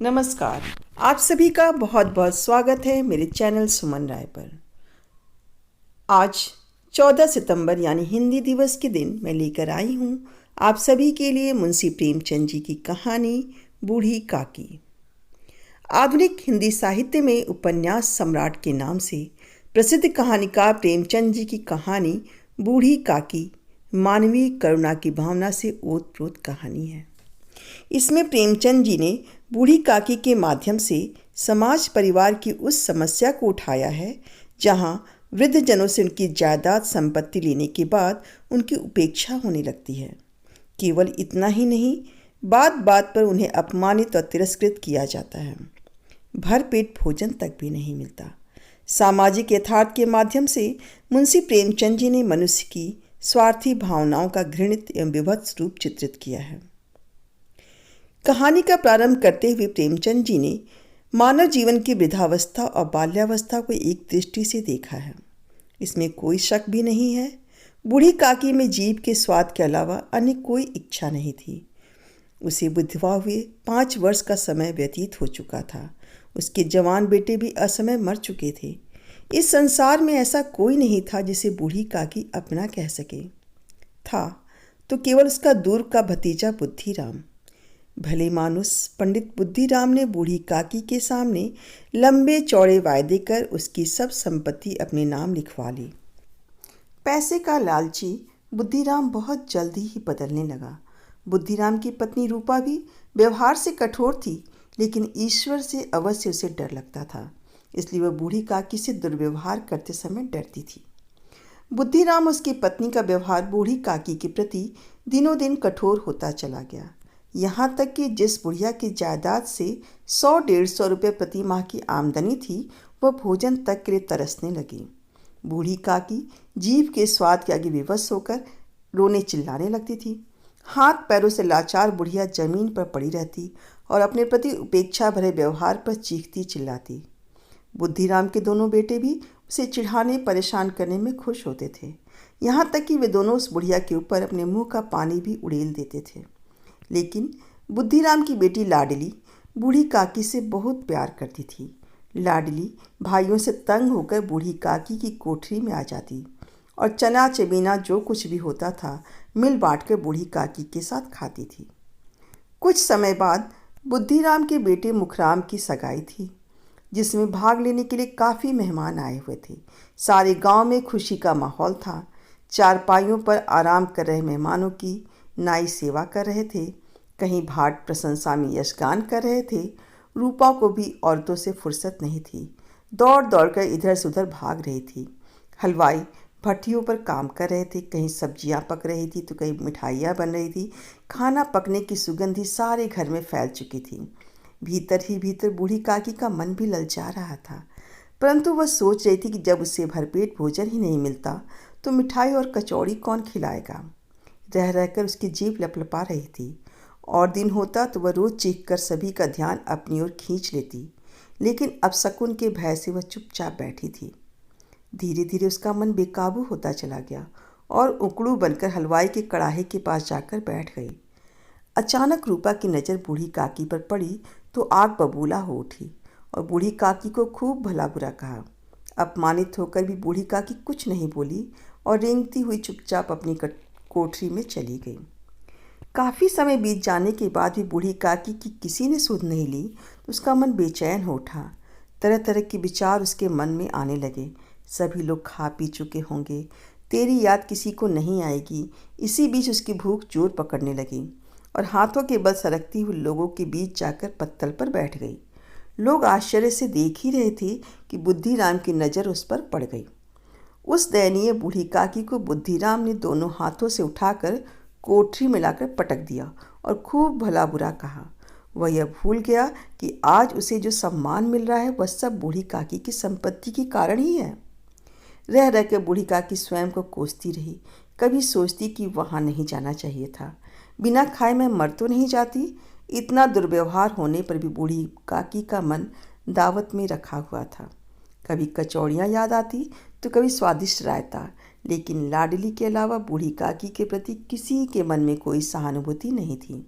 नमस्कार। आप सभी का बहुत बहुत स्वागत है मेरे चैनल सुमन राय पर। आज 14 सितंबर यानी हिंदी दिवस के दिन मैं लेकर आई हूँ आप सभी के लिए मुंशी प्रेमचंद जी की कहानी बूढ़ी काकी। आधुनिक हिंदी साहित्य में उपन्यास सम्राट के नाम से प्रसिद्ध कहानीकार प्रेमचंद जी की कहानी बूढ़ी काकी मानवीय करुणा की भावना से ओतप्रोत कहानी है। इसमें प्रेमचंद जी ने बूढ़ी काकी के माध्यम से समाज परिवार की उस समस्या को उठाया है जहां वृद्ध जनों से उनकी जायदाद संपत्ति लेने के बाद उनकी उपेक्षा होने लगती है। केवल इतना ही नहीं, बात बात पर उन्हें अपमानित और तिरस्कृत किया जाता है। भरपेट भोजन तक भी नहीं मिलता। सामाजिक यथार्थ के माध्यम से मुंशी प्रेमचंद जी ने मनुष्य की स्वार्थी भावनाओं का घृणित एवं विभत्स रूप चित्रित किया है। कहानी का प्रारंभ करते हुए प्रेमचंद जी ने मानव जीवन की वृद्धावस्था और बाल्यावस्था को एक दृष्टि से देखा है। इसमें कोई शक भी नहीं है, बूढ़ी काकी में जीभ के स्वाद के अलावा अन्य कोई इच्छा नहीं थी। उसे विधवा हुए 5 वर्ष का समय व्यतीत हो चुका था। उसके जवान बेटे भी असमय मर चुके थे। इस संसार में ऐसा कोई नहीं था जिसे बूढ़ी काकी अपना कह सके। था तो केवल उसका दूर का भतीजा बुद्धिराम। भले मानुस पंडित बुद्धिराम ने बूढ़ी काकी के सामने लंबे चौड़े वायदे कर उसकी सब संपत्ति अपने नाम लिखवा ली। पैसे का लालची बुद्धिराम बहुत जल्दी ही बदलने लगा। बुद्धिराम की पत्नी रूपा भी व्यवहार से कठोर थी, लेकिन ईश्वर से अवश्य उसे डर लगता था, इसलिए वह बूढ़ी काकी से दुर्व्यवहार करते समय डरती थी। बुद्धिराम उसकी पत्नी का व्यवहार बूढ़ी काकी के प्रति दिनों दिन कठोर होता चला गया। यहाँ तक कि जिस बुढ़िया की जायदाद से 100-150 रुपये प्रति माह की आमदनी थी, वह भोजन तक के लिए तरसने लगी। बूढ़ी काकी जीभ के स्वाद के आगे विवश होकर रोने चिल्लाने लगती थी। हाथ पैरों से लाचार बुढ़िया जमीन पर पड़ी रहती और अपने प्रति उपेक्षा भरे व्यवहार पर चीखती चिल्लाती। बुद्धिराम के दोनों बेटे भी उसे चिढ़ाने परेशान करने में खुश होते थे। यहाँ तक कि वे दोनों उस बुढ़िया के ऊपर अपने मुंह का पानी भी उड़ेल देते थे। लेकिन बुद्धिराम की बेटी लाडली बूढ़ी काकी से बहुत प्यार करती थी। लाडली भाइयों से तंग होकर बूढ़ी काकी की कोठरी में आ जाती और चना चबीना जो कुछ भी होता था मिल बांट कर बूढ़ी काकी के साथ खाती थी। कुछ समय बाद बुद्धिराम के बेटे मुखराम की सगाई थी, जिसमें भाग लेने के लिए काफ़ी मेहमान आए हुए थे। सारे गांव में खुशी का माहौल था। चारपाइयों पर आराम कर रहे मेहमानों की नाई सेवा कर रहे थे, कहीं भाट प्रशंसा में यशगान कर रहे थे। रूपा को भी औरतों से फुर्सत नहीं थी, दौड़ दौड़ कर इधर से उधर भाग रही थी। हलवाई भट्टियों पर काम कर रहे थे, कहीं सब्जियां पक रही थी तो कहीं मिठाइयाँ बन रही थी। खाना पकने की सुगंधी सारे घर में फैल चुकी थी। भीतर ही भीतर बूढ़ी काकी का मन भी ललचा रहा था, परंतु वह सोच रही थी कि जब उसे भरपेट भोजन ही नहीं मिलता तो मिठाई और कचौड़ी कौन खिलाएगा। रह रहकर उसकी जीभ लपलपा रही थी। और दिन होता तो वह रोज़ चीख कर सभी का ध्यान अपनी ओर खींच लेती, लेकिन अब शकुन के भय से वह चुपचाप बैठी थी। धीरे धीरे उसका मन बेकाबू होता चला गया और उकड़ू बनकर हलवाई के कड़ाहे के पास जाकर बैठ गई। अचानक रूपा की नज़र बूढ़ी काकी पर पड़ी तो आग बबूला हो उठी और बूढ़ी काकी को खूब भला बुरा कहा। अपमानित होकर भी बूढ़ी काकी कुछ नहीं बोली और रेंगती हुई चुपचाप अपनी कोठरी में चली गई। काफ़ी समय बीत जाने के बाद भी बूढ़ी काकी की किसी ने सुध नहीं ली तो उसका मन बेचैन हो उठा। तरह तरह के विचार उसके मन में आने लगे। सभी लोग खा पी चुके होंगे, तेरी याद किसी को नहीं आएगी। इसी बीच उसकी भूख जोर पकड़ने लगी और हाथों के बल सरकती हुई लोगों के बीच जाकर पत्तल पर बैठ गई। लोग आश्चर्य से देख ही रहे थे कि बुद्धिराम की नज़र उस पर पड़ गई। उस दयनीय बूढ़ी काकी को बुद्धिराम ने दोनों हाथों से उठाकर कोठरी में लाकर पटक दिया और खूब भला बुरा कहा। वह यह भूल गया कि आज उसे जो सम्मान मिल रहा है वह सब बूढ़ी काकी की संपत्ति के कारण ही है। रह रह कर बूढ़ी काकी स्वयं को कोसती रही। कभी सोचती कि वहाँ नहीं जाना चाहिए था, बिना खाए मैं मर तो नहीं जाती। इतना दुर्व्यवहार होने पर भी बूढ़ी काकी का मन दावत में रखा हुआ था। कभी कचौड़ियाँ याद आती तो कभी स्वादिष्ट रायता, लेकिन लाडली के अलावा बूढ़ी काकी के प्रति किसी के मन में कोई सहानुभूति नहीं थी।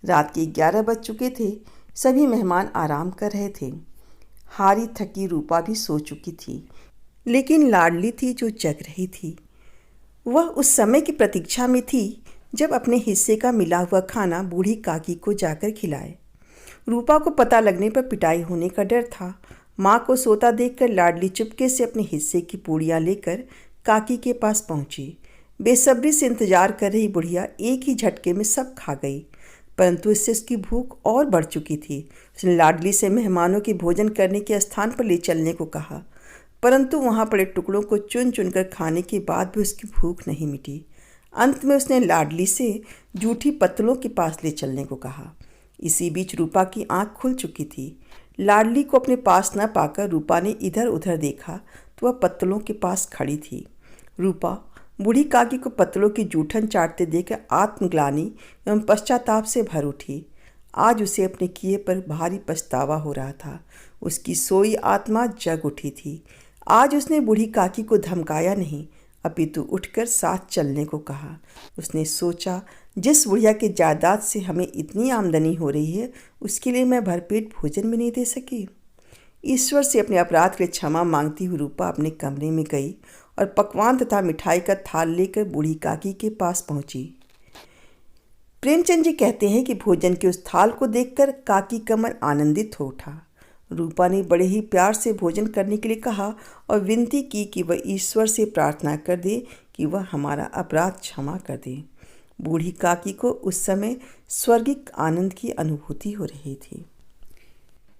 रात के 11 बज चुके थे। सभी मेहमान आराम कर रहे थे। हारी थकी रूपा भी सो चुकी थी, लेकिन लाडली थी जो जग रही थी। वह उस समय की प्रतीक्षा में थी जब अपने हिस्से का मिला हुआ खाना बूढ़ी काकी को जाकर खिलाए। रूपा को पता लगने पर पिटाई होने का डर था। माँ को सोता देखकर लाडली चुपके से अपने हिस्से की पूड़ियाँ लेकर काकी के पास पहुंची। बेसब्री से इंतजार कर रही बुढ़िया एक ही झटके में सब खा गई, परंतु इससे उसकी भूख और बढ़ चुकी थी। उसने लाडली से मेहमानों के भोजन करने के स्थान पर ले चलने को कहा, परंतु वहाँ पड़े टुकड़ों को चुन चुनकर खाने के बाद भी उसकी भूख नहीं मिटी। अंत में उसने लाडली से जूठी पत्तलों के पास ले चलने को कहा। इसी बीच रूपा की आंख खुल चुकी थी। लाडली को अपने पास न पाकर रूपा ने इधर उधर देखा तो वह पत्तलों के पास खड़ी थी। रूपा बूढ़ी काकी को पत्तलों की जूठन चाटते देखकर आत्मग्लानि एवं पश्चाताप से भर उठी। आज उसे अपने किए पर भारी पछतावा हो रहा था। उसकी सोई आत्मा जग उठी थी। आज उसने बूढ़ी काकी को धमकाया नहीं, अपितु उठकर साथ चलने को कहा। उसने सोचा, जिस बुढ़िया के जायदाद से हमें इतनी आमदनी हो रही है, उसके लिए मैं भरपेट भोजन भी नहीं दे सकी। ईश्वर से अपने अपराध के लिए क्षमा मांगती हुई रूपा अपने कमरे में गई और पकवान तथा मिठाई का थाल लेकर बूढ़ी काकी के पास पहुंची। प्रेमचंद जी कहते हैं कि भोजन के उस थाल को देखकर काकी का मन आनंदित हो उठा। रूपा ने बड़े ही प्यार से भोजन करने के लिए कहा और विनती की कि वह ईश्वर से प्रार्थना कर दे कि वह हमारा अपराध क्षमा कर दे। बूढ़ी काकी को उस समय स्वर्गिक आनंद की अनुभूति हो रही थी।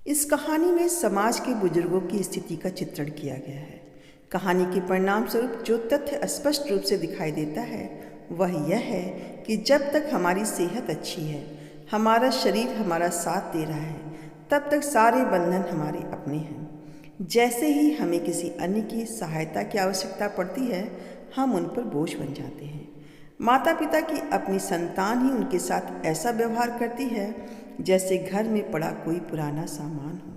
इस कहानी में समाज के बुजुर्गों की स्थिति का चित्रण किया गया है। कहानी के परिणाम स्वरूप जो तथ्य स्पष्ट रूप से दिखाई देता है वह यह है कि जब तक हमारी सेहत अच्छी है, हमारा शरीर हमारा साथ दे रहा है, तब तक सारे बंधन हमारे अपने हैं। जैसे ही हमें किसी अन्य की सहायता की आवश्यकता पड़ती है, हम उन पर बोझ बन जाते हैं। माता पिता की अपनी संतान ही उनके साथ ऐसा व्यवहार करती है जैसे घर में पड़ा कोई पुराना सामान हो।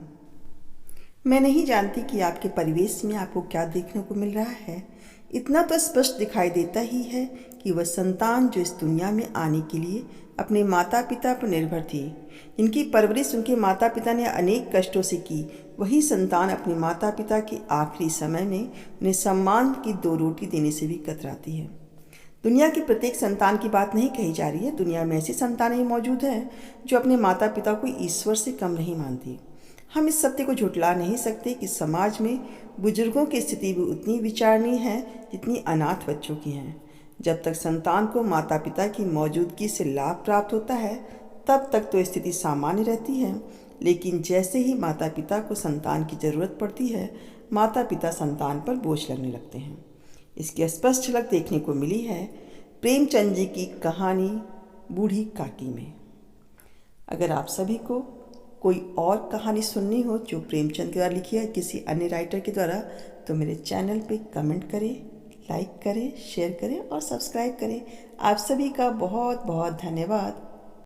मैं नहीं जानती कि आपके परिवेश में आपको क्या देखने को मिल रहा है। इतना तो स्पष्ट दिखाई देता ही है कि वह संतान जो इस दुनिया में आने के लिए अपने माता पिता पर निर्भर थी, जिनकी परवरिश उनके माता पिता ने अनेक कष्टों से की, वही संतान अपने माता पिता के आखिरी समय में उन्हें सम्मान की 2 रोटी देने से भी कतराती है। दुनिया की प्रत्येक संतान की बात नहीं कही जा रही है। दुनिया में ऐसी संतानें ही मौजूद हैं जो अपने माता पिता को ईश्वर से कम नहीं मानती। हम इस सत्य को झुठला नहीं सकते कि समाज में बुजुर्गों की स्थिति भी उतनी विचारणीय है जितनी अनाथ बच्चों की है। जब तक संतान को माता पिता की मौजूदगी से लाभ प्राप्त होता है, तब तक तो स्थिति सामान्य रहती है, लेकिन जैसे ही माता पिता को संतान की ज़रूरत पड़ती है, माता पिता संतान पर बोझ लगने लगते हैं। इसकी स्पष्ट झलक देखने को मिली है प्रेमचंद जी की कहानी बूढ़ी काकी में। अगर आप सभी को कोई और कहानी सुननी हो जो प्रेमचंद के द्वारा लिखी है किसी अन्य राइटर के द्वारा, तो मेरे चैनल पे कमेंट करें, लाइक करें, शेयर करें और सब्सक्राइब करें। आप सभी का बहुत बहुत धन्यवाद।